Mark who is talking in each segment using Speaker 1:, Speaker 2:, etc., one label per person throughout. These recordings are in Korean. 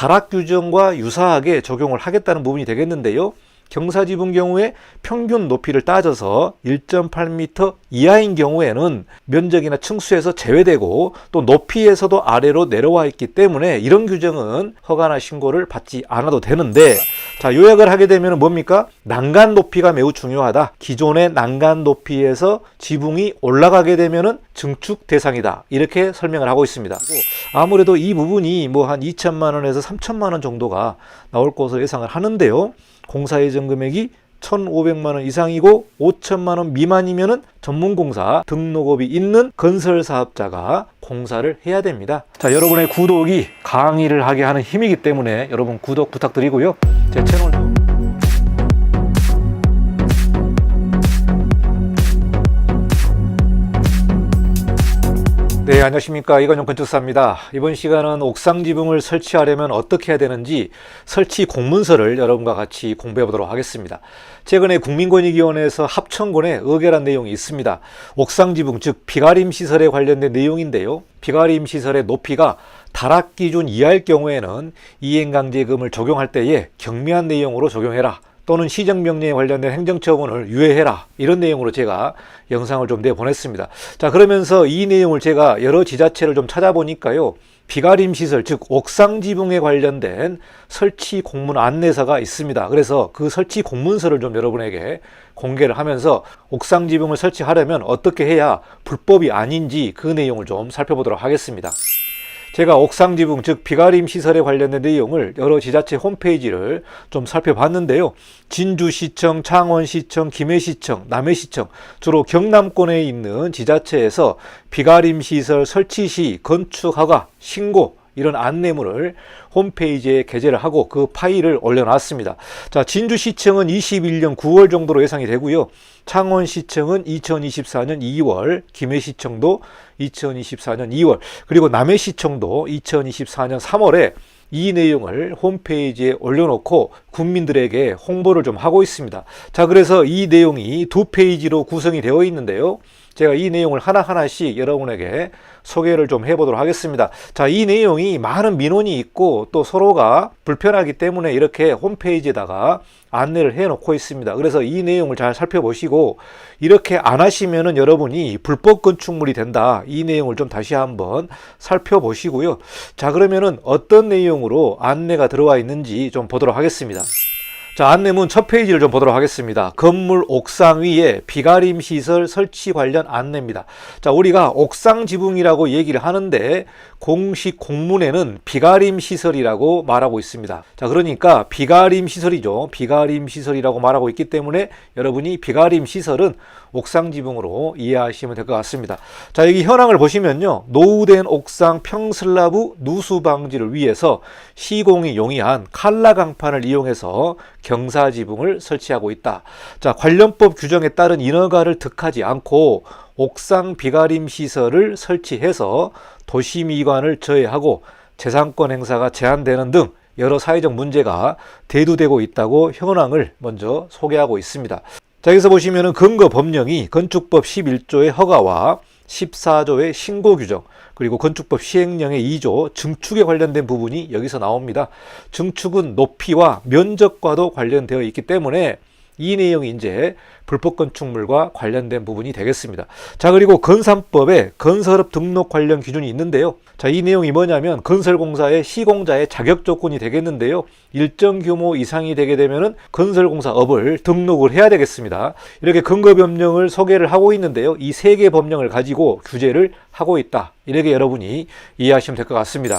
Speaker 1: 다락 규정과 유사하게 적용을 하겠다는 부분이 되겠는데요. 경사지붕 경우에 평균 높이를 따져서 1.8m 이하인 경우에는 면적이나 층수에서 제외되고 또 높이에서도 아래로 내려와 있기 때문에 이런 규정은 허가나 신고를 받지 않아도 되는데, 자, 요약을 하게 되면 뭡니까? 난간 높이가 매우 중요하다. 기존의 난간 높이에서 지붕이 올라가게 되면은 증축 대상이다. 이렇게 설명을 하고 있습니다. 아무래도 이 부분이 뭐 한 2천만 원에서 3천만 원 정도가 나올 것으로 예상을 하는데요. 공사 예정 금액이 1,500만 원 이상이고 5천만 원 미만이면은 전문공사 등록업이 있는 건설 사업자가 공사를 해야 됩니다. 자, 여러분의 구독이 강의를 하게 하는 힘이기 때문에 여러분 구독 부탁드리고요. 제 채널 좀 네, 안녕하십니까. 이건영 건축사입니다. 이번 시간은 옥상 지붕을 설치하려면 어떻게 해야 되는지 설치 공문서를 여러분과 같이 공부해 보도록 하겠습니다. 최근에 국민권익위원회에서 합천군에 의결한 내용이 있습니다. 옥상 지붕, 즉 비가림 시설에 관련된 내용인데요. 비가림 시설의 높이가 다락 기준 이하일 경우에는 이행강제금을 적용할 때에 경미한 내용으로 적용해라. 또는 시정명령에 관련된 행정처분을 유예해라. 이런 내용으로 제가 영상을 좀 내보냈습니다. 자, 그러면서 이 내용을 제가 여러 지자체를 좀 찾아보니까요. 비가림 시설, 즉 옥상 지붕에 관련된 설치 공문 안내서가 있습니다. 그래서 그 설치 공문서를 좀 여러분에게 공개를 하면서 옥상 지붕을 설치하려면 어떻게 해야 불법이 아닌지 그 내용을 좀 살펴보도록 하겠습니다. 제가 옥상 지붕, 즉 비가림 시설에 관련된 내용을 여러 지자체 홈페이지를 좀 살펴봤는데요. 진주시청, 창원시청, 김해시청, 남해시청, 주로 경남권에 있는 지자체에서 비가림 시설 설치 시 건축 허가, 신고 이런 안내문을 홈페이지에 게재를 하고 그 파일을 올려놨습니다. 자, 진주시청은 21년 9월 정도로 예상이 되고요. 창원시청은 2024년 2월, 김해시청도 2024년 2월, 그리고 남해시청도 2024년 3월에 이 내용을 홈페이지에 올려놓고 국민들에게 홍보를 좀 하고 있습니다. 자, 그래서 이 내용이 두 페이지로 구성이 되어 있는데요. 제가 이 내용을 하나하나씩 여러분에게 소개를 좀 해보도록 하겠습니다. 자, 이 내용이 많은 민원이 있고 또 서로가 불편하기 때문에 이렇게 홈페이지에다가 안내를 해놓고 있습니다. 그래서 이 내용을 잘 살펴보시고 이렇게 안 하시면은 여러분이 불법 건축물이 된다. 이 내용을 좀 다시 한번 살펴보시고요. 자, 그러면은 어떤 내용으로 안내가 들어와 있는지 좀 보도록 하겠습니다. 자, 안내문 첫 페이지를 좀 보도록 하겠습니다. 건물 옥상 위에 비가림 시설 설치 관련 안내입니다. 자, 우리가 옥상 지붕이라고 얘기를 하는데 공식 공문에는 비가림 시설이라고 말하고 있습니다. 자, 그러니까 비가림 시설이죠. 비가림 시설이라고 말하고 있기 때문에 여러분이 비가림 시설은 옥상 지붕으로 이해하시면 될 것 같습니다. 자, 여기 현황을 보시면요. 노후된 옥상 평슬라브 누수 방지를 위해서 시공이 용이한 칼라 강판을 이용해서 경사 지붕을 설치하고 있다. 자, 관련법 규정에 따른 인허가를 득하지 않고 옥상 비가림 시설을 설치해서 도시미관을 저해하고 재산권 행사가 제한되는 등 여러 사회적 문제가 대두되고 있다고 현황을 먼저 소개하고 있습니다. 자, 여기서 보시면은 근거 법령이 건축법 11조의 허가와 14조의 신고 규정, 그리고 건축법 시행령의 2조 증축에 관련된 부분이 여기서 나옵니다. 증축은 높이와 면적과도 관련되어 있기 때문에 이 내용이 이제 불법 건축물과 관련된 부분이 되겠습니다. 자, 그리고 건산법에 건설업 등록 관련 기준이 있는데요. 자, 이 내용이 뭐냐면 건설공사의 시공자의 자격 조건이 되겠는데요. 일정 규모 이상이 되게 되면은 건설공사업을 등록을 해야 되겠습니다. 이렇게 근거 법령을 소개를 하고 있는데요. 이 세 개 법령을 가지고 규제를 하고 있다. 이렇게 여러분이 이해하시면 될 것 같습니다.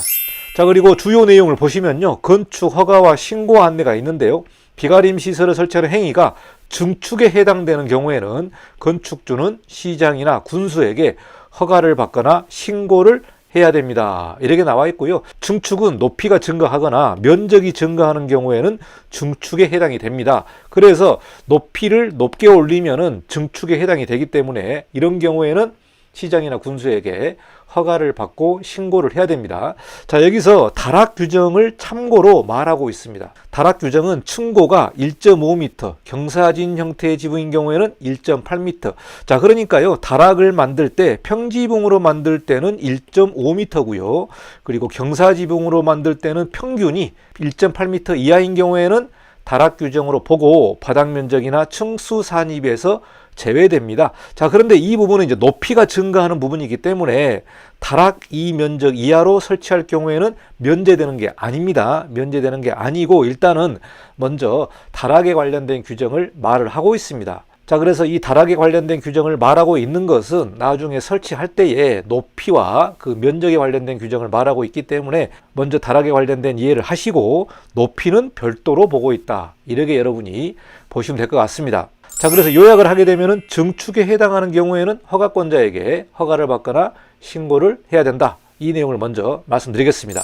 Speaker 1: 자, 그리고 주요 내용을 보시면요. 건축 허가와 신고 안내가 있는데요. 비가림 시설을 설치하는 행위가 증축에 해당되는 경우에는 건축주는 시장이나 군수에게 허가를 받거나 신고를 해야 됩니다. 이렇게 나와 있고요. 증축은 높이가 증가하거나 면적이 증가하는 경우에는 증축에 해당이 됩니다. 그래서 높이를 높게 올리면은 증축에 해당이 되기 때문에 이런 경우에는 시장이나 군수에게 허가를 받고 신고를 해야 됩니다. 자, 여기서 다락 규정을 참고로 말하고 있습니다. 다락 규정은 층고가 1.5m, 경사진 형태의 지붕인 경우에는 1.8m. 자, 그러니까요, 다락을 만들 때 평지붕으로 만들 때는 1.5m고요. 그리고 경사지붕으로 만들 때는 평균이 1.8m 이하인 경우에는 다락 규정으로 보고 바닥 면적이나 층수 산입에서 제외됩니다. 자, 그런데 이 부분은 이제 높이가 증가하는 부분이기 때문에 다락 이 면적 이하로 설치할 경우에는 면제되는 게 아닙니다. 면제되는 게 아니고 일단은 먼저 다락에 관련된 규정을 말을 하고 있습니다. 자, 그래서 이 다락에 관련된 규정을 말하고 있는 것은 나중에 설치할 때에 높이와 그 면적에 관련된 규정을 말하고 있기 때문에 먼저 다락에 관련된 이해를 하시고 높이는 별도로 보고 있다. 이렇게 여러분이 보시면 될 것 같습니다. 자, 그래서 요약을 하게 되면은 증축에 해당하는 경우에는 허가권자에게 허가를 받거나 신고를 해야 된다. 이 내용을 먼저 말씀드리겠습니다.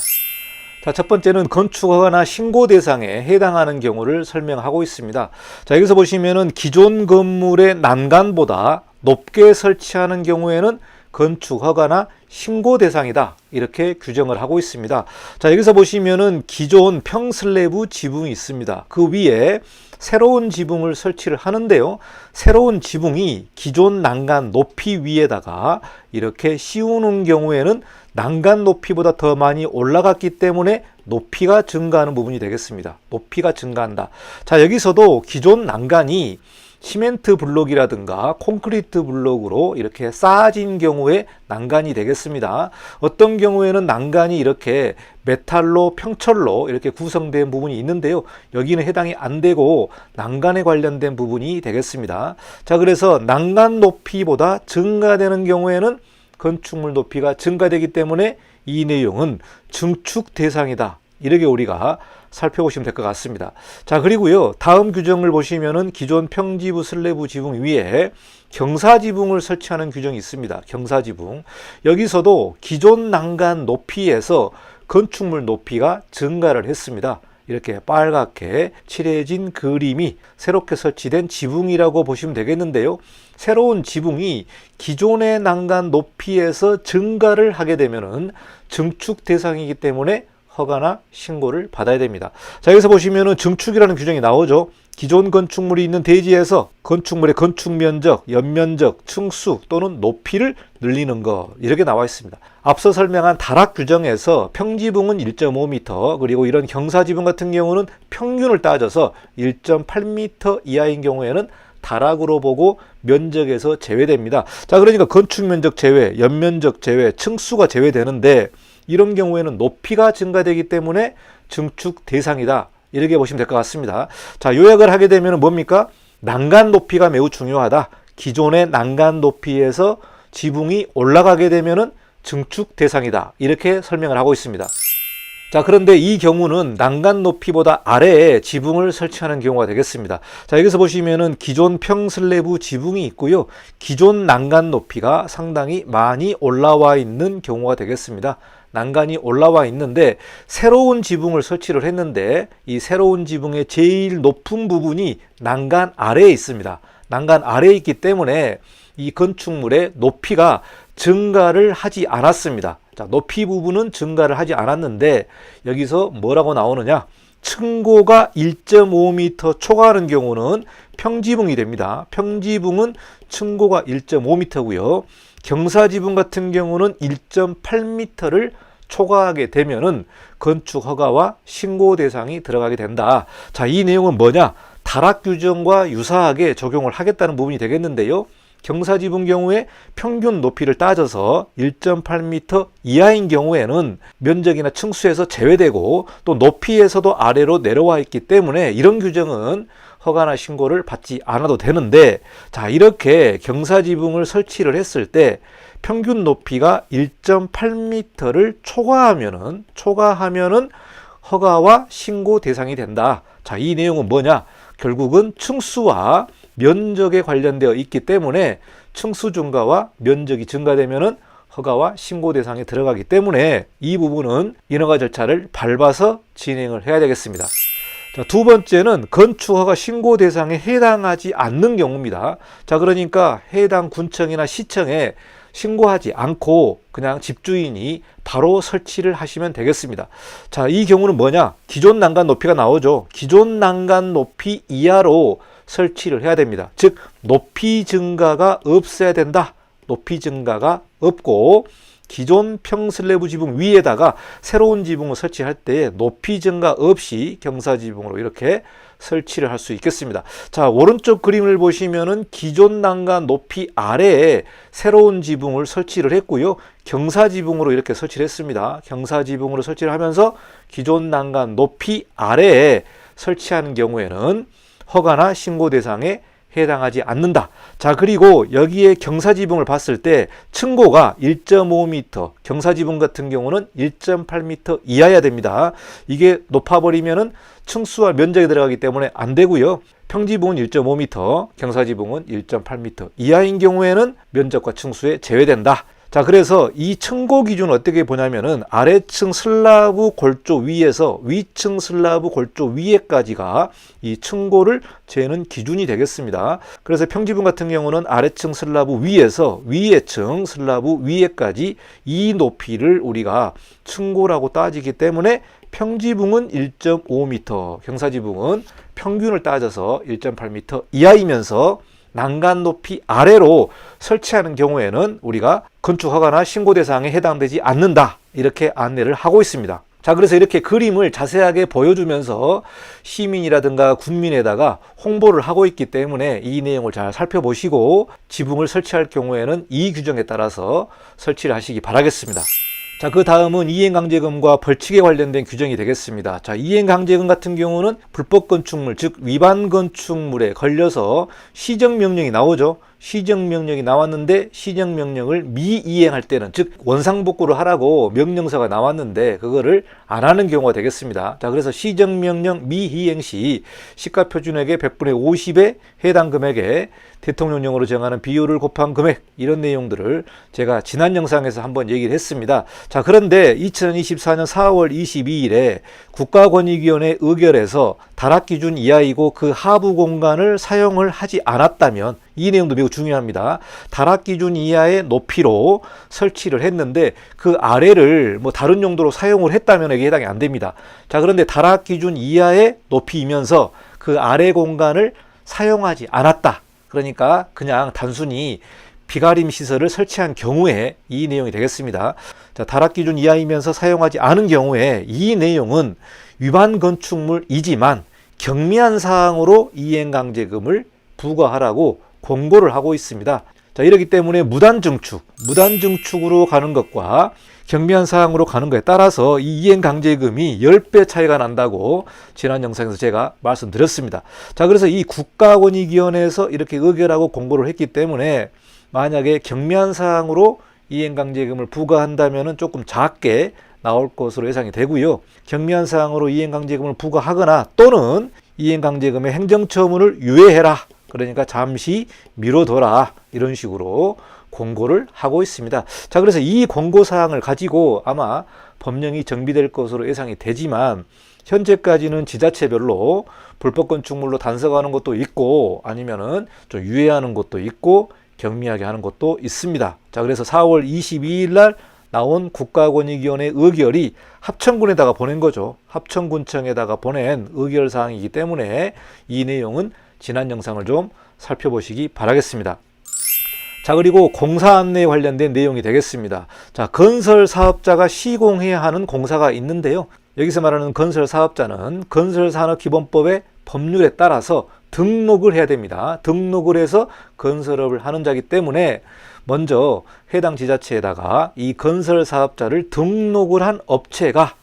Speaker 1: 자, 첫 번째는 건축허가나 신고 대상에 해당하는 경우를 설명하고 있습니다. 자, 여기서 보시면은 기존 건물의 난간보다 높게 설치하는 경우에는 건축허가나 신고 대상이다. 이렇게 규정을 하고 있습니다. 자, 여기서 보시면은 기존 평슬래브 지붕이 있습니다. 그 위에 새로운 지붕을 설치를 하는데요. 새로운 지붕이 기존 난간 높이 위에다가 이렇게 씌우는 경우에는 난간 높이보다 더 많이 올라갔기 때문에 높이가 증가하는 부분이 되겠습니다. 높이가 증가한다. 자, 여기서도 기존 난간이 시멘트 블록이라든가 콘크리트 블록으로 이렇게 쌓아진 경우에 난간이 되겠습니다. 어떤 경우에는 난간이 이렇게 메탈로 평철로 이렇게 구성된 부분이 있는데요. 여기는 해당이 안 되고 난간에 관련된 부분이 되겠습니다. 자, 그래서 난간 높이보다 증가되는 경우에는 건축물 높이가 증가되기 때문에 이 내용은 증축 대상이다. 이렇게 우리가 살펴보시면 될 것 같습니다. 자, 그리고요, 다음 규정을 보시면은 기존 평지부 슬래브 지붕 위에 경사지붕을 설치하는 규정이 있습니다. 경사지붕. 여기서도 기존 난간 높이에서 건축물 높이가 증가를 했습니다. 이렇게 빨갛게 칠해진 그림이 새롭게 설치된 지붕이라고 보시면 되겠는데요. 새로운 지붕이 기존의 난간 높이에서 증가를 하게 되면은 증축 대상이기 때문에 허가나 신고를 받아야 됩니다. 자, 여기서 보시면은 증축이라는 규정이 나오죠. 기존 건축물이 있는 대지에서 건축물의 건축 면적, 연면적, 층수 또는 높이를 늘리는 것, 이렇게 나와 있습니다. 앞서 설명한 다락 규정에서 평지붕은 1.5m, 그리고 이런 경사지붕 같은 경우는 평균을 따져서 1.8m 이하인 경우에는 다락으로 보고 면적에서 제외됩니다. 자, 그러니까 건축 면적 제외, 연면적 제외, 층수가 제외되는데 이런 경우에는 높이가 증가되기 때문에 증축 대상이다. 이렇게 보시면 될 것 같습니다. 자, 요약을 하게 되면 뭡니까? 난간 높이가 매우 중요하다. 기존의 난간 높이에서 지붕이 올라가게 되면은 증축 대상이다. 이렇게 설명을 하고 있습니다. 자, 그런데 이 경우는 난간 높이보다 아래에 지붕을 설치하는 경우가 되겠습니다. 자, 여기서 보시면은 기존 평슬래브 지붕이 있고요. 기존 난간 높이가 상당히 많이 올라와 있는 경우가 되겠습니다. 난간이 올라와 있는데 새로운 지붕을 설치를 했는데 이 새로운 지붕의 제일 높은 부분이 난간 아래에 있습니다. 난간 아래에 있기 때문에 이 건축물의 높이가 증가를 하지 않았습니다. 자, 높이 부분은 증가를 하지 않았는데 여기서 뭐라고 나오느냐? 층고가 1.5m 초과하는 경우는 평지붕이 됩니다. 평지붕은 층고가 1.5m고요. 경사지붕 같은 경우는 1.8m를 초과하게 되면은 건축 허가와 신고 대상이 들어가게 된다. 자, 이 내용은 뭐냐? 다락 규정과 유사하게 적용을 하겠다는 부분이 되겠는데요. 경사지붕 경우에 평균 높이를 따져서 1.8m 이하인 경우에는 면적이나 층수에서 제외되고 또 높이에서도 아래로 내려와 있기 때문에 이런 규정은 허가나 신고를 받지 않아도 되는데, 자, 이렇게 경사지붕을 설치를 했을 때 평균 높이가 1.8m를 초과하면은 허가와 신고 대상이 된다. 자, 이 내용은 뭐냐? 결국은 층수와 면적에 관련되어 있기 때문에 층수 증가와 면적이 증가되면은 허가와 신고 대상에 들어가기 때문에 이 부분은 인허가 절차를 밟아서 진행을 해야 되겠습니다. 자, 두 번째는 건축허가 신고 대상에 해당하지 않는 경우입니다. 자, 그러니까 해당 군청이나 시청에 신고하지 않고 그냥 집주인이 바로 설치를 하시면 되겠습니다. 자, 이 경우는 뭐냐? 기존 난간 높이가 나오죠. 기존 난간 높이 이하로 설치를 해야 됩니다. 즉 높이 증가가 없어야 된다. 높이 증가가 없고 기존 평슬래브 지붕 위에다가 새로운 지붕을 설치할 때 높이 증가 없이 경사지붕으로 이렇게 설치를 할 수 있겠습니다. 자, 오른쪽 그림을 보시면은 기존 난간 높이 아래에 새로운 지붕을 설치를 했고요. 경사지붕으로 이렇게 설치를 했습니다. 경사지붕으로 설치를 하면서 기존 난간 높이 아래에 설치하는 경우에는 허가나 신고 대상에 해당하지 않는다. 자, 그리고 여기에 경사지붕을 봤을 때 층고가 1.5m, 경사지붕 같은 경우는 1.8m 이하여야 됩니다. 이게 높아버리면은 층수와 면적이 들어가기 때문에 안 되고요. 평지붕은 1.5m, 경사지붕은 1.8m 이하인 경우에는 면적과 층수에 제외된다. 자, 그래서 이 층고 기준은 어떻게 보냐면은 아래층 슬라브 골조 위에서 위층 슬라브 골조 위에까지가 이 층고를 재는 기준이 되겠습니다. 그래서 평지붕 같은 경우는 아래층 슬라브 위에서 위에층 슬라브 위에까지 이 높이를 우리가 층고라고 따지기 때문에 평지붕은 1.5m, 경사지붕은 평균을 따져서 1.8m 이하이면서 난간 높이 아래로 설치하는 경우에는 우리가 건축 허가나 신고 대상에 해당되지 않는다. 이렇게 안내를 하고 있습니다. 자, 그래서 이렇게 그림을 자세하게 보여주면서 시민이라든가 군민에다가 홍보를 하고 있기 때문에 이 내용을 잘 살펴보시고 지붕을 설치할 경우에는 이 규정에 따라서 설치를 하시기 바라겠습니다. 자, 그 다음은 이행강제금과 벌칙에 관련된 규정이 되겠습니다. 자, 이행강제금 같은 경우는 불법 건축물, 즉 위반 건축물에 걸려서 시정명령이 나오죠. 시정명령이 나왔는데 시정명령을 미이행할 때는, 즉 원상복구를 하라고 명령서가 나왔는데 그거를 안 하는 경우가 되겠습니다. 자, 그래서 시정명령 미이행 시 시가표준액의 100분의 50의 해당 금액에 대통령령으로 정하는 비율을 곱한 금액, 이런 내용들을 제가 지난 영상에서 한번 얘기를 했습니다. 자, 그런데 2024년 4월 22일에 국가권익위원회 의결에서 다락기준 이하이고 그 하부 공간을 사용을 하지 않았다면, 이 내용도 매우 중요합니다. 다락기준 이하의 높이로 설치를 했는데 그 아래를 뭐 다른 용도로 사용을 했다면 이게 해당이 안 됩니다. 자, 그런데 다락기준 이하의 높이이면서 그 아래 공간을 사용하지 않았다. 그러니까 그냥 단순히 비가림 시설을 설치한 경우에 이 내용이 되겠습니다. 자, 다락기준 이하이면서 사용하지 않은 경우에 이 내용은 위반 건축물이지만 경미한 사항으로 이행강제금을 부과하라고 권고를 하고 있습니다. 자, 이렇기 때문에 무단증축으로 가는 것과 경미한 사항으로 가는 것에 따라서 이 이행강제금이 10배 차이가 난다고 지난 영상에서 제가 말씀드렸습니다. 자, 그래서 이 국가권익위원회에서 이렇게 의결하고 권고를 했기 때문에 만약에 경미한 사항으로 이행강제금을 부과한다면 조금 작게 나올 것으로 예상이 되고요. 경미한 사항으로 이행강제금을 부과하거나 또는 이행강제금의 행정처분을 유예해라. 그러니까 잠시 미뤄둬라. 이런 식으로 권고를 하고 있습니다. 자, 그래서 이 권고사항을 가지고 아마 법령이 정비될 것으로 예상이 되지만 현재까지는 지자체별로 불법 건축물로 단속하는 것도 있고 아니면은 좀 유예하는 것도 있고 경미하게 하는 것도 있습니다. 자, 그래서 4월 22일 날 나온 국가권익위원회 의결이 합천군에다가 보낸 거죠. 합천군청에다가 보낸 의결 사항이기 때문에 이 내용은 지난 영상을 좀 살펴보시기 바라겠습니다. 자, 그리고 공사 안내에 관련된 내용이 되겠습니다. 자, 건설 사업자가 시공해야 하는 공사가 있는데요. 여기서 말하는 건설 사업자는 건설산업기본법의 법률에 따라서 등록을 해야 됩니다. 등록을 해서 건설업을 하는 자이기 때문에 먼저 해당 지자체에다가 이 건설 사업자를 등록을 한 업체가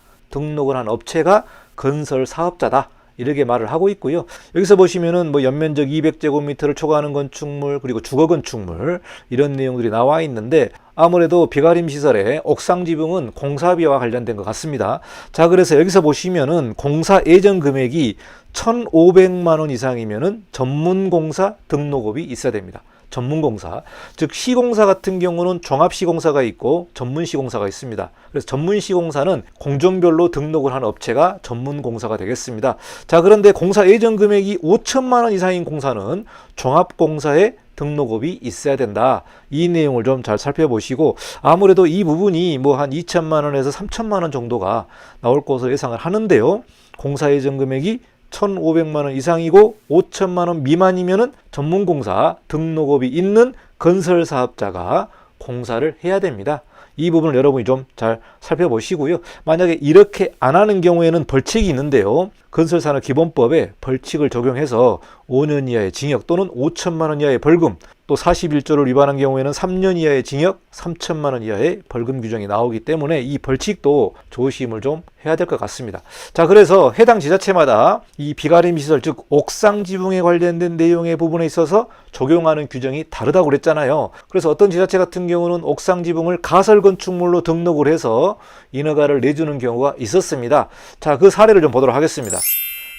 Speaker 1: 건설 사업자다. 이렇게 말을 하고 있고요. 여기서 보시면은 뭐 연면적 200제곱미터를 초과하는 건축물, 그리고 주거 건축물, 이런 내용들이 나와 있는데 아무래도 비가림 시설의 옥상 지붕은 공사비와 관련된 것 같습니다. 자, 그래서 여기서 보시면은 공사 예정 금액이 1,500만 원 이상이면은 전문공사 등록업이 있어야 됩니다. 전문공사, 즉 시공사 같은 경우는 종합시공사가 있고 전문시공사가 있습니다. 그래서 전문시공사는 공정별로 등록을 한 업체가 전문공사가 되겠습니다. 자, 그런데 공사 예정 금액이 5천만 원 이상인 공사는 종합공사에 등록업이 있어야 된다. 이 내용을 좀 잘 살펴보시고, 아무래도 이 부분이 뭐 한 2천만 원에서 3천만 원 정도가 나올 것으로 예상을 하는데요. 공사 예정 금액이 1,500만 원 이상이고 5천만 원 미만이면은 전문공사 등록업이 있는 건설사업자가 공사를 해야 됩니다. 이 부분을 여러분이 좀 잘 살펴보시고요. 만약에 이렇게 안 하는 경우에는 벌칙이 있는데요. 건설산업기본법에 벌칙을 적용해서 5년 이하의 징역 또는 5천만 원 이하의 벌금, 또 41조를 위반한 경우에는 3년 이하의 징역, 3천만 원 이하의 벌금 규정이 나오기 때문에 이 벌칙도 조심을 좀 해야 될 것 같습니다. 자, 그래서 해당 지자체마다 이 비가림 시설, 즉 옥상 지붕에 관련된 내용의 부분에 있어서 적용하는 규정이 다르다고 그랬잖아요. 그래서 어떤 지자체 같은 경우는 옥상 지붕을 가설 건축물로 등록을 해서 인허가를 내주는 경우가 있었습니다. 자, 그 사례를 좀 보도록 하겠습니다.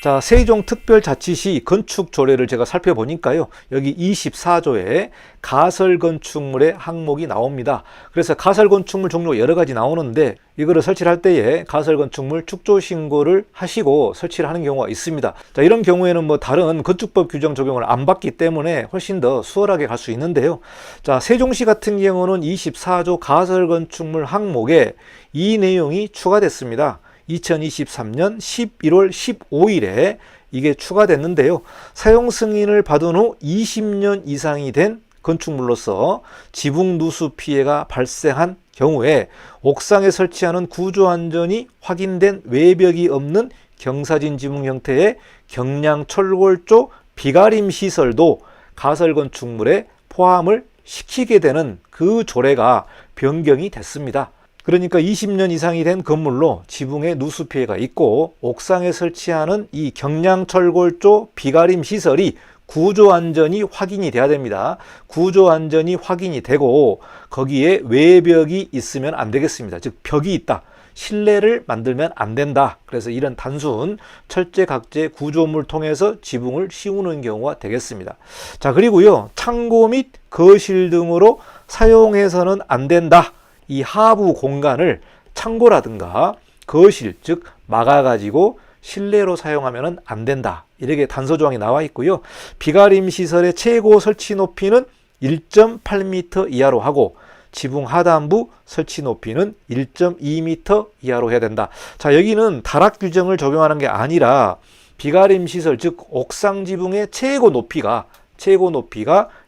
Speaker 1: 자, 세종특별자치시 건축조례를 제가 살펴보니까요. 여기 24조에 가설건축물의 항목이 나옵니다. 그래서 가설건축물 종류가 여러 가지 나오는데 이거를 설치를 할 때에 가설건축물 축조신고를 하시고 설치를 하는 경우가 있습니다. 자, 이런 경우에는 뭐 다른 건축법 규정 적용을 안 받기 때문에 훨씬 더 수월하게 갈 수 있는데요. 자, 세종시 같은 경우는 24조 가설건축물 항목에 이 내용이 추가됐습니다. 2023년 11월 15일에 이게 추가됐는데요. 사용 승인을 받은 후 20년 이상이 된 건축물로서 지붕 누수 피해가 발생한 경우에 옥상에 설치하는 구조 안전이 확인된 외벽이 없는 경사진 지붕 형태의 경량 철골조 비가림 시설도 가설 건축물에 포함을 시키게 되는 그 조례가 변경이 됐습니다. 그러니까 20년 이상이 된 건물로 지붕에 누수 피해가 있고 옥상에 설치하는 이 경량철골조 비가림 시설이 구조 안전이 확인이 돼야 됩니다. 구조 안전이 확인이 되고 거기에 외벽이 있으면 안 되겠습니다. 즉 벽이 있다. 실내를 만들면 안 된다. 그래서 이런 단순 철제 각재 구조물을 통해서 지붕을 씌우는 경우가 되겠습니다. 자, 그리고요. 창고 및 거실 등으로 사용해서는 안 된다. 이 하부 공간을 창고라든가 거실, 즉 막아가지고 실내로 사용하면 안 된다. 이렇게 단서조항이 나와 있고요. 비가림 시설의 최고 설치 높이는 1.8m 이하로 하고 지붕 하단부 설치 높이는 1.2m 이하로 해야 된다. 자, 여기는 다락 규정을 적용하는 게 아니라 비가림 시설, 즉 옥상 지붕의 최고 높이가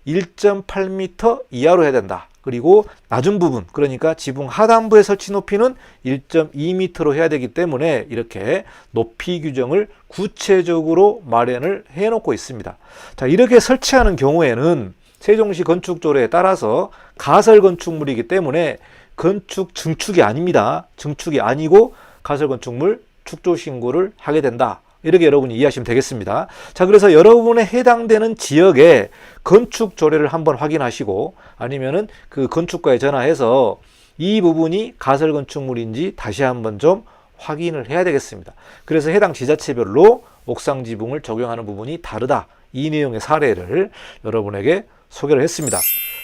Speaker 1: 1.8m 이하로 해야 된다. 그리고 낮은 부분, 그러니까 지붕 하단부의 설치 높이는 1.2m로 해야 되기 때문에 이렇게 높이 규정을 구체적으로 마련을 해놓고 있습니다. 자, 이렇게 설치하는 경우에는 세종시 건축조례에 따라서 가설 건축물이기 때문에 건축 증축이 아닙니다. 증축이 아니고 가설 건축물 축조 신고를 하게 된다. 이렇게 여러분이 이해하시면 되겠습니다. 자, 그래서 여러분의 해당되는 지역에 건축 조례를 한번 확인하시고 아니면은 그 건축가에 전화해서 이 부분이 가설 건축물인지 다시 한번 좀 확인을 해야 되겠습니다. 그래서 해당 지자체별로 옥상 지붕을 적용하는 부분이 다르다. 이 내용의 사례를 여러분에게 소개를 했습니다.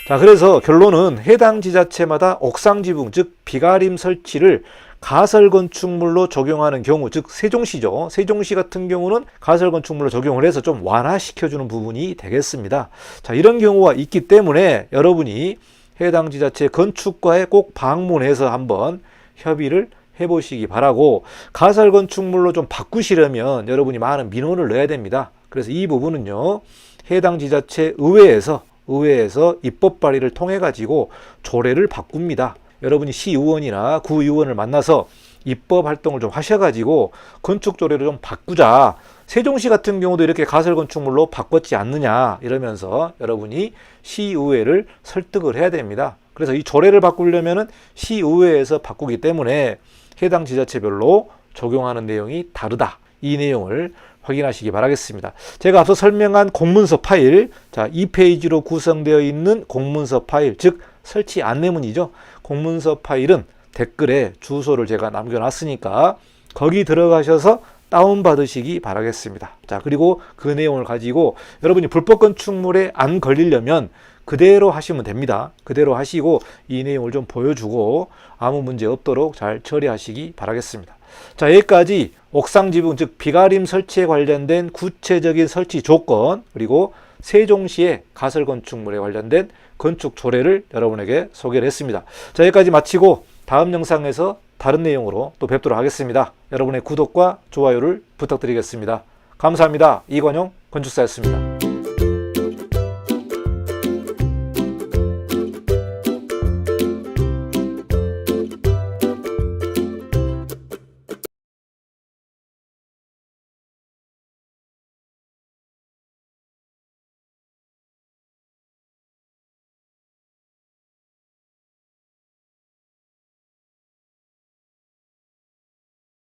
Speaker 1: 자, 그래서 결론은 해당 지자체마다 옥상 지붕, 즉 비가림 설치를 가설 건축물로 적용하는 경우, 즉 세종시죠. 세종시 같은 경우는 가설 건축물로 적용을 해서 좀 완화시켜주는 부분이 되겠습니다. 자, 이런 경우가 있기 때문에 여러분이 해당 지자체 건축과에 꼭 방문해서 한번 협의를 해보시기 바라고, 가설 건축물로 좀 바꾸시려면 여러분이 많은 민원을 넣어야 됩니다. 그래서 이 부분은요, 해당 지자체 의회에서 입법 발의를 통해 가지고 조례를 바꿉니다. 여러분이 시의원이나 구의원을 만나서 입법 활동을 좀 하셔가지고 건축 조례를 좀 바꾸자. 세종시 같은 경우도 이렇게 가설 건축물로 바꿨지 않느냐 이러면서 여러분이 시의회를 설득을 해야 됩니다. 그래서 이 조례를 바꾸려면은 시의회에서 바꾸기 때문에 해당 지자체별로 적용하는 내용이 다르다. 이 내용을 확인하시기 바라겠습니다. 제가 앞서 설명한 공문서 파일, 자, 2페이지로 구성되어 있는 공문서 파일, 즉 설치 안내문이죠. 공문서 파일은 댓글에 주소를 제가 남겨놨으니까 거기 들어가셔서 다운받으시기 바라겠습니다. 자, 그리고 그 내용을 가지고 여러분이 불법 건축물에 안 걸리려면 그대로 하시면 됩니다. 그대로 하시고 이 내용을 좀 보여주고 아무 문제 없도록 잘 처리하시기 바라겠습니다. 자, 여기까지 옥상 지붕, 즉 비가림 설치에 관련된 구체적인 설치 조건, 그리고 세종시의 가설 건축물에 관련된 건축 조례를 여러분에게 소개를 했습니다. 자, 여기까지 마치고 다음 영상에서 다른 내용으로 또 뵙도록 하겠습니다. 여러분의 구독과 좋아요를 부탁드리겠습니다. 감사합니다. 이건용 건축사였습니다.